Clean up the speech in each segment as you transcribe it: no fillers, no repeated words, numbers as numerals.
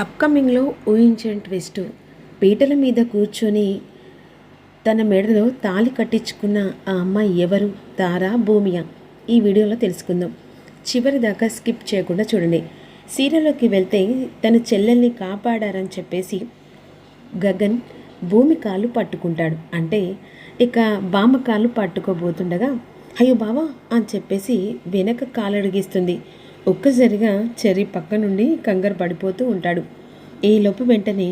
అప్కమింగ్లో ఊహించని ట్విస్ట్. పీటల మీద కూర్చొని తన మెడలో తాళి కట్టించుకున్న ఆ అమ్మాయి ఎవరు? తారా, భూమియా? ఈ వీడియోలో తెలుసుకుందాం. చివరి దాకా స్కిప్ చేయకుండా చూడండి. సీరియల్లోకి వెళ్తే తన చెల్లెల్ని కాపాడారని చెప్పేసి గగన్ భూమి కాళ్ళు పట్టుకుంటాడు. అంటే ఇక బామ్మ కాళ్ళు పట్టుకోబోతుండగా అయ్యో బావా అని చెప్పేసి వెనక కాలడిగిస్తుంది. ఒక్కసారిగా చెర్రీ పక్క నుండి కంగారు పడిపోతూ ఉంటాడు. ఈలోపు వెంటనే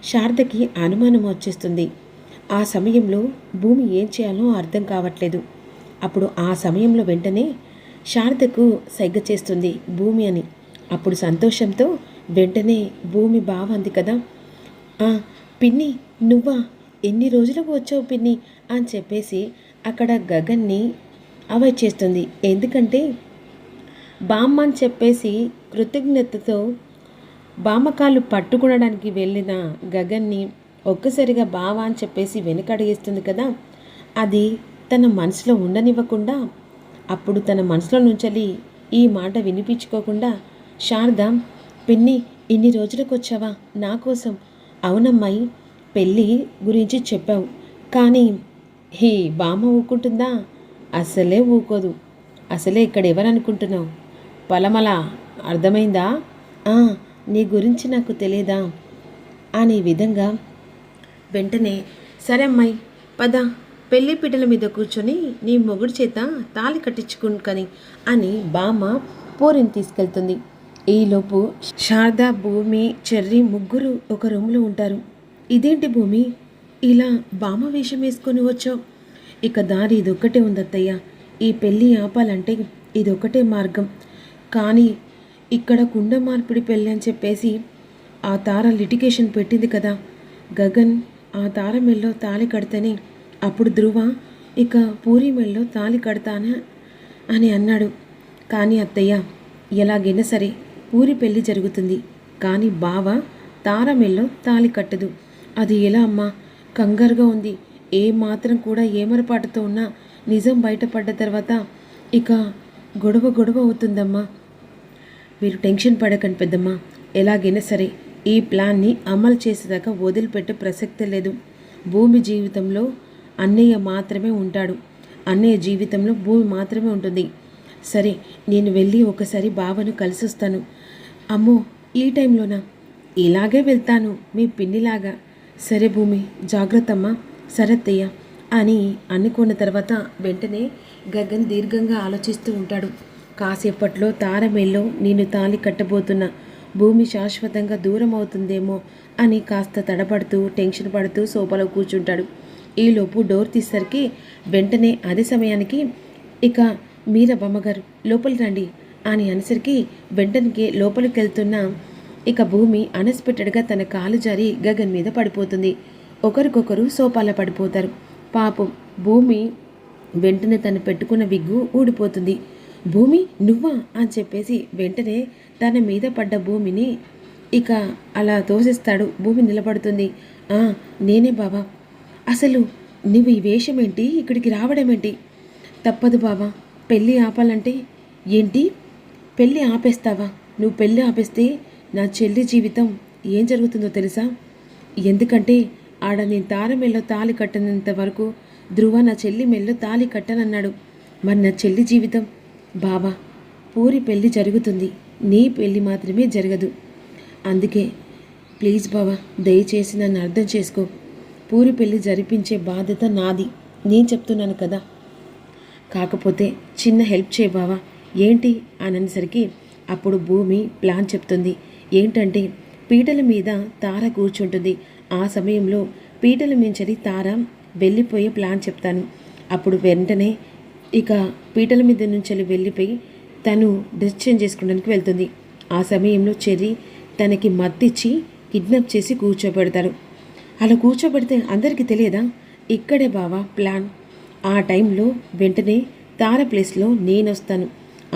శారదకి అనుమానం వచ్చేస్తుంది. ఆ సమయంలో భూమి ఏం చేయాలో అర్థం కావట్లేదు. అప్పుడు ఆ సమయంలో వెంటనే శారదకు సైగ చేస్తుంది భూమి అని. అప్పుడు సంతోషంతో వెంటనే భూమి బావ అంది కదా, పిన్ని నువ్వా, ఎన్ని రోజులకు వచ్చావు పిన్ని అని చెప్పేసి అక్కడ గగన్ని అవాయిడ్ చేస్తుంది. ఎందుకంటే బామ్మ అని చెప్పేసి కృతజ్ఞతతో బామ్మకాలు పట్టుకునడానికి వెళ్ళిన గగన్ని ఒక్కసారిగా బావ అని చెప్పేసి వెనకడిగేస్తుంది కదా, అది తన మనసులో ఉండనివ్వకుండా అప్పుడు తన మనసులో నుంచెల్లి ఈ మాట వినిపించుకోకుండా శారద, పిన్ని ఇన్ని రోజులకు వచ్చావా నా కోసం? అవునమ్మాయి, పెళ్ళి గురించి చెప్పావు కానీ ఈ బామ్మ ఊకుంటుందా? అసలే ఊకోదు. అసలే ఇక్కడ ఎవరనుకుంటున్నావు? పలమల, అర్థమైందా? నీ గురించి నాకు తెలియదా అనే విధంగా వెంటనే సరే అమ్మాయి పద, పెళ్లి పీటల మీద కూర్చొని నీ మొగుడు చేత తాళి కట్టించుకుని అని బామ్మ పోరిని తీసుకెళ్తుంది. ఈలోపు శారద, భూమి, చెర్రీ ముగ్గురు ఒక రూమ్లో ఉంటారు. ఇదేంటి భూమి, ఇలా బామ్మ వేషం వేసుకొని వచ్చావు? ఇక దారి ఇదొక్కటే ఉందత్తయ్య. ఈ పెళ్ళి ఆపాలంటే ఇదొక్కటే మార్గం. కానీ ఇక్కడ కుండ మార్పిడి పెళ్ళి అని చెప్పేసి ఆ తార లిటిగేషన్ పెట్టింది కదా, గగన్ ఆ తార మెల్లో తాళి కడతని అప్పుడు ధ్రువ ఇక పూరి మెల్లో తాళి కడతానా అని అన్నాడు. కానీ అత్తయ్య, ఎలాగైనా సరే పూరి పెళ్ళి జరుగుతుంది, కానీ బావ తార మెల్లో తాళి కట్టదు. అది ఎలా అమ్మా? కంగారుగా ఉంది. ఏ మాత్రం కూడా ఏమరపాటుతో ఉన్నా నిజం బయటపడ్డ తర్వాత ఇక గొడవ అవుతుందమ్మా. మీరు టెన్షన్ పడకండి పెద్దమ్మ. ఎలాగైనా సరే ఈ ప్లాన్ని అమలు చేసేదాకా వదిలిపెట్టే ప్రసక్తే లేదు. భూమి జీవితంలో అన్నయ్య మాత్రమే ఉంటాడు, అన్నయ్య జీవితంలో భూమి మాత్రమే ఉంటుంది. సరే నేను వెళ్ళి ఒకసారి బావను కలిసి వస్తాను. అమ్మో, ఈ టైంలోనా? ఇలాగే వెళ్తాను మీ పిన్నిలాగా. సరే భూమి, జాగ్రత్తమ్మా. సరత్తయ్య అని అనుకున్న తర్వాత వెంటనే గగన్ దీర్ఘంగా ఆలోచిస్తూ ఉంటాడు. కాసేపట్లో తారమేల్లో నేను తాళి కట్టబోతున్న భూమి శాశ్వతంగా దూరం అవుతుందేమో అని కాస్త తడపడుతూ టెన్షన్ పడుతూ సోఫాలో కూర్చుంటాడు. ఈలోపు డోర్ తీసేసరికి వెంటనే అదే సమయానికి ఇక మీరా బమ్మగారు లోపలికి రండి అని అనేసరికి వెంటనే లోపలికి వెళ్తున్న ఇక భూమి అన్ఎక్స్పెక్టెడ్గా తన కాలు జారి గగన్ మీద పడిపోతుంది. ఒకరికొకరు సోఫాలో పడిపోతారు. పాపం భూమి వెంటనే తను పెట్టుకున్న విగ్గు ఊడిపోతుంది. భూమి నువ్వా అని చెప్పేసి వెంటనే తన మీద పడ్డ భూమిని ఇక అలా తోసిస్తాడు. భూమి నిలబడుతుంది. నేనే బావా. అసలు నువ్వు ఈ వేషం ఏంటి, ఇక్కడికి రావడం ఏంటి? తప్పదు బావా, పెళ్ళి ఆపాలంటే. ఏంటి పెళ్ళి ఆపేస్తావా? నువ్వు పెళ్ళి ఆపేస్తే నా చెల్లి జీవితం ఏం జరుగుతుందో తెలుసా? ఎందుకంటే ఆడ నేను తార మెల్లో తాళి కట్టనంత వరకు ధ్రువ నా చెల్లి మెల్లో తాళి కట్టనన్నాడు. మరి నా చెల్లి జీవితం? బావా, పూరి పెళ్ళి జరుగుతుంది, నీ పెళ్ళి మాత్రమే జరగదు. అందుకే ప్లీజ్ బావా, దయచేసి నన్ను అర్థం చేసుకో. పూరి పెళ్ళి జరిపించే బాధ్యత నాది, నేను చెప్తున్నాను కదా. కాకపోతే చిన్న హెల్ప్ చేయ బావా. ఏంటి అని అనేసరికి అప్పుడు భూమి ప్లాన్ చెప్తుంది. ఏంటంటే పీటల మీద తార కూర్చుంటుంది. ఆ సమయంలో పీటల మించని తార వెళ్ళిపోయే ప్లాన్ చెప్తాను. అప్పుడు వెంటనే ఇక పీటల మీద నుంచి వెళ్ళిపోయి తను డ్రెస్ చేంజ్ చేసుకోవడానికి వెళ్తుంది. ఆ సమయంలో చెర్రీ తనకి మత్తిచ్చి కిడ్నాప్ చేసి కూర్చోబెడతారు. అలా కూర్చోబెడితే అందరికీ తెలియదా? ఇక్కడే బావా ప్లాన్. ఆ టైంలో వెంటనే తార ప్లేస్లో నేను వస్తాను.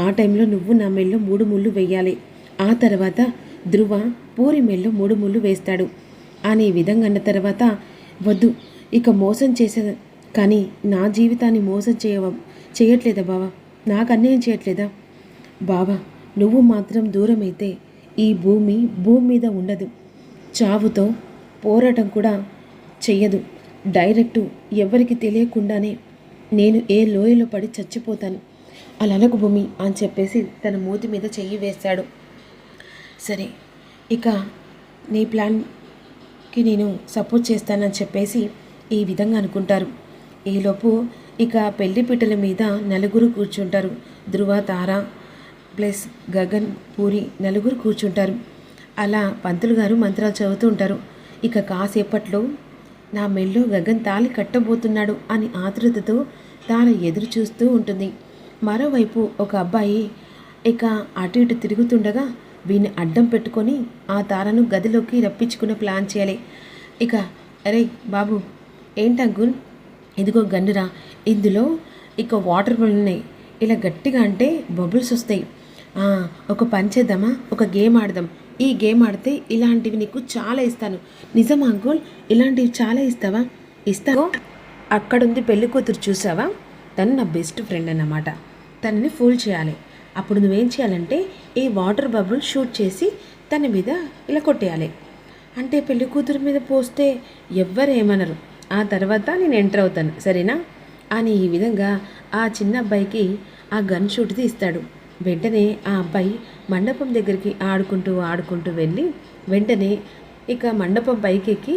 ఆ టైంలో నువ్వు నా మెల్లో 3 ముళ్ళు వేయాలి. ఆ తర్వాత ధ్రువ పూరి మెల్లో 3 ముళ్ళు వేస్తాడు అనే విధంగా అన్న తర్వాత వద్దు, ఇక మోసం చేసే కానీ నా జీవితాన్ని మోసం చేయట్లేదా బావా? నాకు అన్యాయం చేయట్లేదా? బావా నువ్వు మాత్రం దూరం అయితే ఈ భూమి మీద ఉండదు. చావుతో పోరాటం కూడా చెయ్యదు. డైరెక్టు ఎవరికి తెలియకుండానే నేను ఏ లోయలో పడి చచ్చిపోతాను. అలా అనకు భూమి అని చెప్పేసి తన మూతి మీద చెయ్యి వేశాడు. సరే, ఇక నీ ప్లాన్కి నేను సపోర్ట్ చేస్తానని చెప్పేసి ఈ విధంగా అనుకుంటారు. ఈలోపు ఇక పెళ్లి పీటల మీద నలుగురు కూర్చుంటారు. ధ్రువ, తార ప్లస్ గగన్, పూరి నలుగురు కూర్చుంటారు. అలా పంతులు గారు మంత్రాలు చదువుతూ ఉంటారు. ఇక కాసేపట్లో నా మెల్లో గగన్ తాళి కట్టబోతున్నాడు అని ఆతృతతో తార ఎదురు చూస్తూ ఉంటుంది. మరోవైపు ఒక అబ్బాయి ఇక అటు ఇటు తిరుగుతుండగా వీడిని అడ్డం పెట్టుకొని ఆ తారను గదిలోకి రప్పించుకునే ప్లాన్ చేయాలి. ఇక అరే బాబు, ఏంటంకుల్, ఇదిగో గన్నురా, ఇందులో ఇక వాటర్ బబుల్ ఉన్నాయి. ఇలా గట్టిగా అంటే బబుల్స్ వస్తాయి. ఒక పని చేద్దామా, ఒక గేమ్ ఆడదాం. ఈ గేమ్ ఆడితే ఇలాంటివి నీకు చాలా ఇస్తాను. నిజమా అంకుల్? ఇలాంటివి చాలా ఇస్తావా? ఇస్తాను. అక్కడుంది పెళ్లి కూతురు, చూసావా? తను నా బెస్ట్ ఫ్రెండ్ అన్నమాట. తనని ఫూల్ చేయాలి. అప్పుడు నువ్వేం చేయాలంటే ఈ వాటర్ బబుల్ షూట్ చేసి తన మీద ఇలా కొట్టేయాలి. అంటే పెళ్లి కూతురు మీద పోస్తే ఎవ్వరేమనరు. ఆ తర్వాత నేను ఎంటర్ అవుతాను, సరేనా అని ఈ విధంగా ఆ చిన్న అబ్బాయికి ఆ గన్ షూట్ది ఇస్తాడు. వెంటనే ఆ అబ్బాయి మండపం దగ్గరికి ఆడుకుంటూ వెళ్ళి వెంటనే ఇక మండపం పైకెక్కి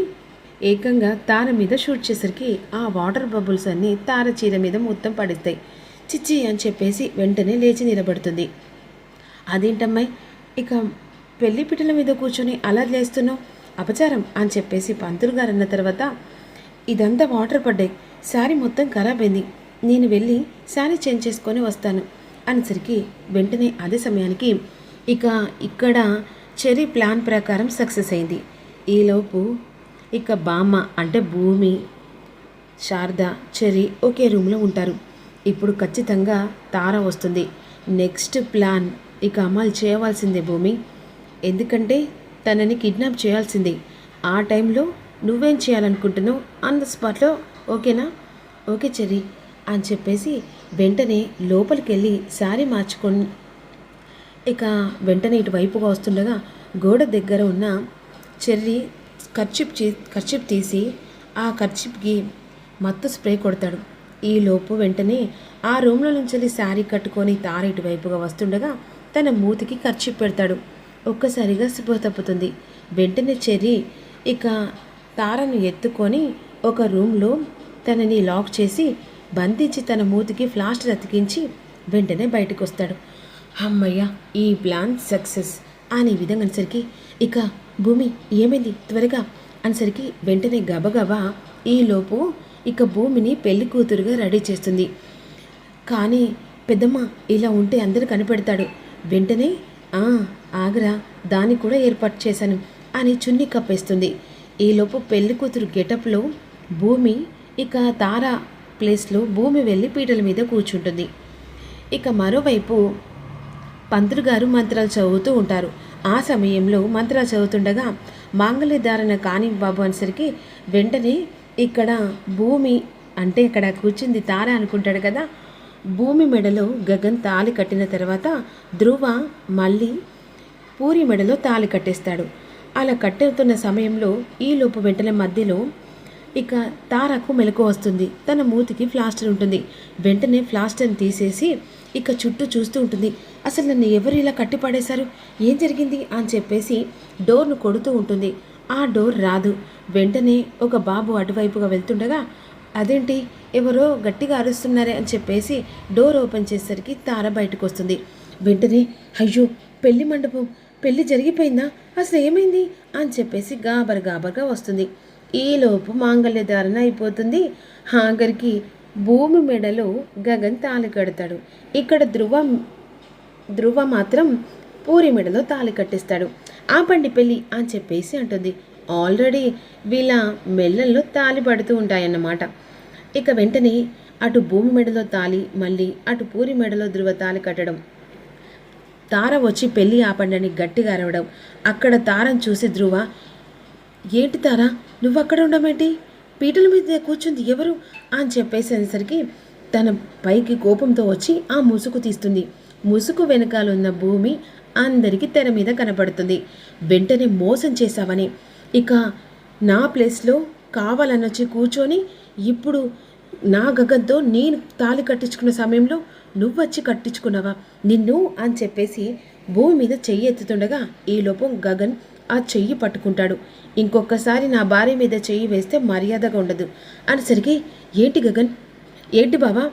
ఏకంగా తార మీద షూట్ చేసరికి ఆ వాటర్ బబుల్స్ అన్నీ తార చీర మీద మొత్తం పడిస్తాయి. చిచ్చి అని చెప్పేసి వెంటనే లేచి నిలబడుతుంది. అదేంటమ్మాయి, ఇక పెళ్లి పిట్టల మీద కూర్చొని అలా లేస్తున్నావు, అపచారం అని చెప్పేసి పంతులు గారు అన్న తర్వాత, ఇదంతా వాటర్ పడ్డాయి, శారీ మొత్తం ఖరాబ్ అయింది, నేను వెళ్ళి శారీ చేంజ్ చేసుకొని వస్తాను అనేసరికి వెంటనే అదే సమయానికి ఇక ఇక్కడ చెర్రీ ప్లాన్ ప్రకారం సక్సెస్ అయింది. ఈలోపు ఇక బామ్మ అంటే భూమి, శారద, చెర్రీ ఒకే రూమ్లో ఉంటారు. ఇప్పుడు ఖచ్చితంగా తార వస్తుంది. నెక్స్ట్ ప్లాన్ ఇక అమలు చేయవలసిందే భూమి, ఎందుకంటే తనని కిడ్నాప్ చేయాల్సిందే. ఆ టైంలో నువ్వేం చేయాలనుకుంటున్నావు ఆన్ ద స్పాట్లో, ఓకేనా? ఓకే చెర్రీ అని చెప్పేసి వెంటనే లోపలికి వెళ్ళి శారీ మార్చుకొని ఇక వెంటనే ఇటువైపుగా వస్తుండగా గోడ దగ్గర ఉన్న చెర్రీ కర్చిప్ తీసి ఆ కర్చిప్కి మత్తు స్ప్రే కొడతాడు. ఈలోపు వెంటనే ఆ రూమ్లో నుంచి వెళ్ళి శారీ కట్టుకొని తార ఇటువైపుగా వస్తుండగా తన మూతికి కర్చిప్ పెడతాడు. ఒక్కసారిగా స్పృహ తప్పుతుంది. వెంటనే చెర్రీ ఇక తారను ఎత్తుకొని ఒక రూమ్లో తనని లాక్ చేసి బంధించి తన మూతికి ప్లాస్టర్ అతికించి వెంటనే బయటకు వస్తాడు. అమ్మయ్య, ఈ ప్లాన్ సక్సెస్ అని విధంగా అనేసరికి ఇక భూమి ఏమైంది త్వరగా అనేసరికి వెంటనే గబగబా ఈలోపు ఇక భూమిని పెళ్లి కూతురుగా రెడీ చేస్తుంది. కానీ పెద్దమ్మ ఇలా ఉంటే అందరూ కనిపెడతాడు. వెంటనే ఆగరా, దాన్ని కూడా ఏర్పాటు చేశాను అని చున్నీ కప్పేస్తుంది. ఈలోపు పెళ్లి కూతురు గెటప్లో భూమి ఇక తార ప్లేస్లో భూమి వెళ్ళి పీటల మీద కూర్చుంటుంది. ఇక మరోవైపు పంతులు గారు మంత్రాలు చదువుతూ ఉంటారు. ఆ సమయంలో మంత్రాలు చదువుతుండగా మాంగళ్య ధారణ కాని బాబు అనేసరికి వెంటనే ఇక్కడ భూమి అంటే ఇక్కడ కూర్చుంది తార అనుకుంటాడు కదా. భూమి మెడలో గగన్ తాళి కట్టిన తర్వాత ధ్రువ మళ్ళీ పూరి మెడలో తాళి కట్టేస్తాడు. అలా కట్టెతున్న సమయంలో ఈలోపు వెంటనే మధ్యలో ఇక తారకు మెలకు వస్తుంది. తన మూతికి ప్లాస్టర్ ఉంటుంది. వెంటనే ప్లాస్టర్ని తీసేసి ఇక చుట్టూ చూస్తూ ఉంటుంది. అసలు నన్ను ఎవరు ఇలా కట్టిపడేశారు, ఏం జరిగింది అని చెప్పేసి డోర్ను కొడుతూ ఉంటుంది. ఆ డోర్ రాదు. వెంటనే ఒక బాబు అటువైపుగా వెళ్తుండగా అదేంటి ఎవరో గట్టిగా అరుస్తున్నారే అని చెప్పేసి డోర్ ఓపెన్ చేసేసరికి తార బయటకు వస్తుంది. వెంటనే అయ్యో పెళ్లి మండపం, పెళ్లి జరిగిపోయిందా, అసలు ఏమైంది అని చెప్పేసి గాబరగా వస్తుంది. ఈలోపు మాంగళ్య ధారణ అయిపోతుంది. ఆఖరికి భూమి మెడలో గగన్ తాళి కడతాడు. ఇక్కడ ధ్రువ మాత్రం పూరి మెడలో తాళి కట్టిస్తాడు. ఆపండి పెళ్ళి అని చెప్పేసి అంటుంది. ఆల్రెడీ వీళ్ళ మెళ్ళల్లో తాళి పడుతూ ఉంటాయన్నమాట. ఇక వెంటనే అటు భూమి మెడలో తాళి, మళ్ళీ అటు పూరి మెడలో ధ్రువ తాళి కట్టడం. తార వచ్చి పెళ్ళి ఆపండి అని గట్టిగా అరవడం. అక్కడ తారను చూసి ధ్రువ, ఏంటి తారా నువ్వు అక్కడ ఉండమేంటి, పీటల మీద కూర్చుంది ఎవరు అని చెప్పేసి అనేసరికి తన పైకి కోపంతో వచ్చి ఆ ముసుగు తీస్తుంది. ముసుగు వెనకాల ఉన్న భూమి అందరికీ తెర మీద కనపడుతుంది. వెంటనే మోసం చేశావని, ఇక నా ప్లేస్లో కావాలనొచ్చి కూర్చొని ఇప్పుడు నా గగన్తో నేను తాళి కట్టించుకున్న సమయంలో నువ్వొచ్చి కట్టించుకున్నావా నిన్ను అని చెప్పేసి భూమి మీద చెయ్యి ఎత్తుతుండగా ఈలోపు గగన్ ఆ చెయ్యి పట్టుకుంటాడు. ఇంకొకసారి నా భార్య మీద చెయ్యి వేస్తే మర్యాదగా ఉండదు అనేసరికి, ఏంటి గగన్, ఏంటి బావా,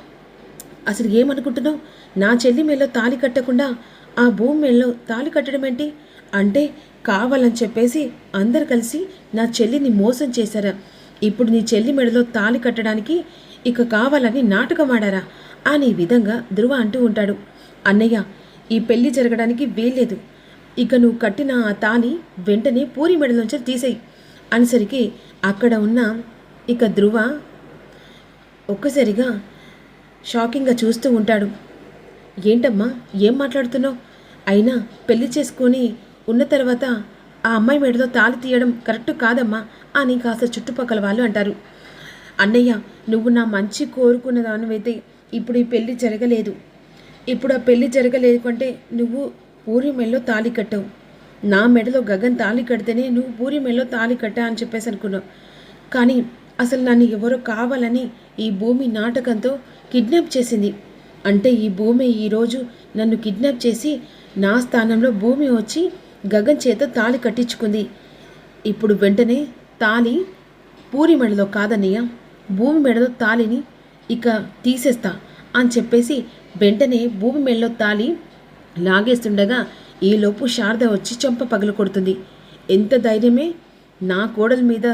అసలు ఏమనుకుంటున్నావు? నా చెల్లి మెల్లో తాళి కట్టకుండా ఆ భూమి మెల్లో తాళి కట్టడం ఏంటి అంటే, కావాలని చెప్పేసి అందరు కలిసి నా చెల్లిని మోసం చేశారా? ఇప్పుడు నీ చెల్లి మెడలో తాళి కట్టడానికి ఇక కావాలని నాటకం ఆడారా అనే విధంగా ధృవ అంటూ ఉంటాడు. అన్నయ్య, ఈ పెళ్లి జరగడానికి వీల్లేదు. ఇక నువ్వు కట్టిన ఆ తాళి వెంటనే పూరి మెడలోంచి తీసేయి అనేసరికి అక్కడ ఉన్న ఇక ధృవ ఒక్కసారిగా షాకింగ్గా చూస్తూ ఉంటాడు. ఏంటమ్మా, ఏం మాట్లాడుతున్నావు? అయినా పెళ్లి చేసుకొని ఉన్న తర్వాత ఆ అమ్మాయి మెడలో తాళి తీయడం కరెక్ట్ కాదమ్మా అని కాస్త చుట్టుపక్కల వాళ్ళు అంటారు. అన్నయ్య, నువ్వు నా మంచి కోరుకున్న దానివైతే ఇప్పుడు ఈ పెళ్లి జరగలేదు. ఇప్పుడు ఆ పెళ్లి జరగలేదు కంటే నువ్వు పూరి మెడలో తాళి కట్టావు. నా మెడలో గగన్ తాళి కడితేనే నువ్వు పూరి మెడలో తాళి కట్టా అని చెప్పేసి అనుకున్నావు. కానీ అసలు నన్ను ఎవరో కావాలని ఈ భూమి నాటకంతో కిడ్నాప్ చేసింది. అంటే ఈ భూమి ఈరోజు నన్ను కిడ్నాప్ చేసి నా స్థానంలో భూమి వచ్చి గగన్ చేత తాళి కట్టించుకుంది. ఇప్పుడు వెంటనే తాళి పూరి మెడలో కాదన్నయ్య, భూమి మెడలో తాళిని ఇక తీసేస్తా అని చెప్పేసి వెంటనే భూమి మెడలో తాళి లాగేస్తుండగా ఈలోపు శారద వచ్చి చెంప పగలు కొడుతుంది. ఎంత ధైర్యమే, నా కోడల మీద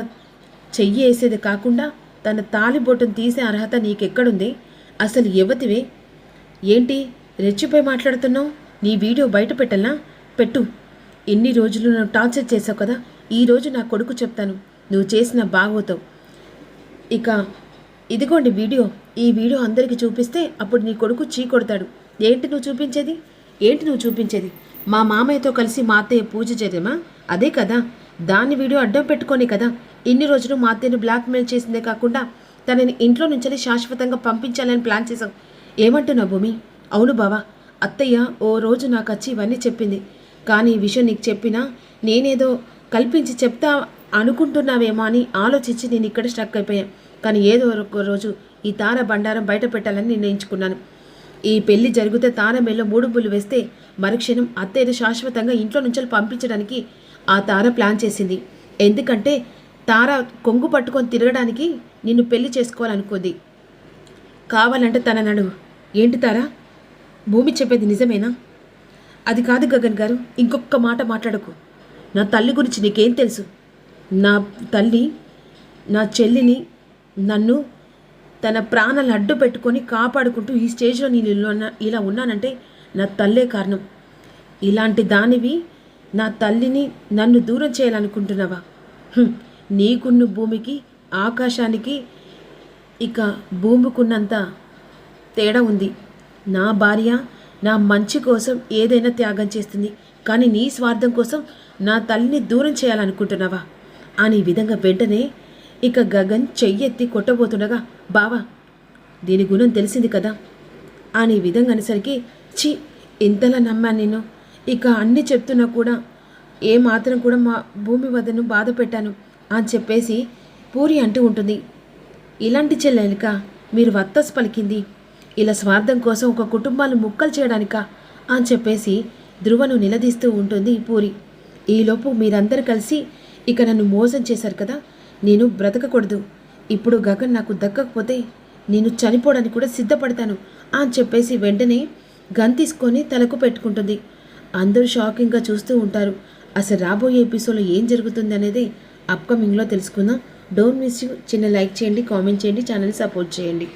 చెయ్యి వేసేది కాకుండా తన తాళిబొట్టును తీసే అర్హత నీకెక్కడుంది? అసలు యువతివే ఏంటి రెచ్చిపోయి మాట్లాడుతున్నావు? నీ వీడియో బయట పెట్టాలా? పెట్టు. ఎన్ని రోజులు నన్ను టార్చర్ చేసావు కదా, ఈరోజు నా కొడుకు చెప్తాను నువ్వు చేసిన బాగోతావు. ఇక ఇదిగోండి వీడియో, ఈ వీడియో అందరికీ చూపిస్తే అప్పుడు నీ కొడుకు చీ కొడతాడు. ఏంటి నువ్వు చూపించేది? మా మామయ్యతో కలిసి మా అత్తయ్య పూజ చేయమా? అదే కదా, దాన్ని వీడియో అడ్డం పెట్టుకొని కదా ఇన్ని రోజులు మా అత్తయ్యను బ్లాక్మెయిల్ చేసిందే కాకుండా తనని ఇంట్లో నుంచి శాశ్వతంగా పంపించాలని ప్లాన్ చేశావు. ఏమంటున్నావు భూమి? అవును బావా, అత్తయ్య ఓ రోజు నాకు వచ్చి ఇవన్నీ చెప్పింది. కానీ ఈ విషయం నీకు చెప్పినా నేనేదో కల్పించి చెప్తా అనుకుంటున్నావేమో అని ఆలోచించి నేను ఇక్కడ స్ట్రక్ అయిపోయాను. కానీ ఏదో ఒక రోజు ఈ తార బండారం బయట పెట్టాలని నిర్ణయించుకున్నాను. ఈ పెళ్లి జరిగితే తార మెల్లో 3 పువ్వులు వేస్తే మరుక్షణం అత్తయ్యను శాశ్వతంగా ఇంట్లో నుంచి పంపించడానికి ఆ తార ప్లాన్ చేసింది. ఎందుకంటే తార కొంగు పట్టుకొని తిరగడానికి నిన్ను పెళ్లి చేసుకోవాలనుకుంది. కావాలంటే తన నడువు. ఏంటి తారా, భూమి చెప్పేది నిజమేనా? అది కాదు గగన్ గారు, ఇంకొక మాట మాట్లాడకు. నా తల్లి గురించి నీకేం తెలుసు? నా తల్లి నా చెల్లిని నన్ను తన ప్రాణాలు అడ్డు పెట్టుకొని కాపాడుకుంటూ ఈ స్టేజ్లో నేను ఇలా ఉన్నానంటే నా తల్లే కారణం. ఇలాంటి దానివి నా తల్లిని నన్ను దూరం చేయాలనుకుంటున్నావా? నీకున్న భూమికి ఆకాశానికి ఇక భూమికున్నంత తేడా ఉంది. నా భార్య నా మంచి కోసం ఏదైనా త్యాగం చేస్తుంది, కానీ నీ స్వార్థం కోసం నా తల్లిని దూరం చేయాలనుకుంటున్నావా అని విధంగా వెంటనే ఇక గగన్ చెయ్యెత్తి కొట్టబోతుండగా, బావా దీని గుణం తెలిసింది కదా అని విధంగా అనేసరికి, చి ఇంతలా నమ్మాను నేను, ఇక అన్నీ చెప్తున్నా కూడా ఏమాత్రం కూడా మా భూమి వద్దను బాధ పెట్టాను అని చెప్పేసి పూరి అంటూ ఉంటుంది. ఇలాంటి చెల్లెలిక మీరు వత్తస్ పలికింది? ఇలా స్వార్థం కోసం ఒక కుటుంబాన్ని ముక్కలు చేయడానికా అని చెప్పేసి ధృవను నిలదీస్తూ ఉంటుంది పూరి. ఈలోపు మీరందరూ కలిసి ఇక నన్ను మోసం చేశారు కదా, నేను బ్రతకకూడదు. ఇప్పుడు గగన్ నాకు దక్కకపోతే నేను చనిపోవడానికి కూడా సిద్ధపడతాను అని చెప్పేసి వెంటనే గన్ తీసుకొని తలకు పెట్టుకుంటుంది. అందరూ షాకింగ్గా చూస్తూ ఉంటారు. అసలు రాబోయే ఎపిసోడ్లో ఏం జరుగుతుంది అనేది అప్కమింగ్లో తెలుసుకుందాం. Don't miss you. చిన్న లైక్ చేయండి, కామెంట్ చేయండి, ఛానల్ సపోర్ట్ చేయండి.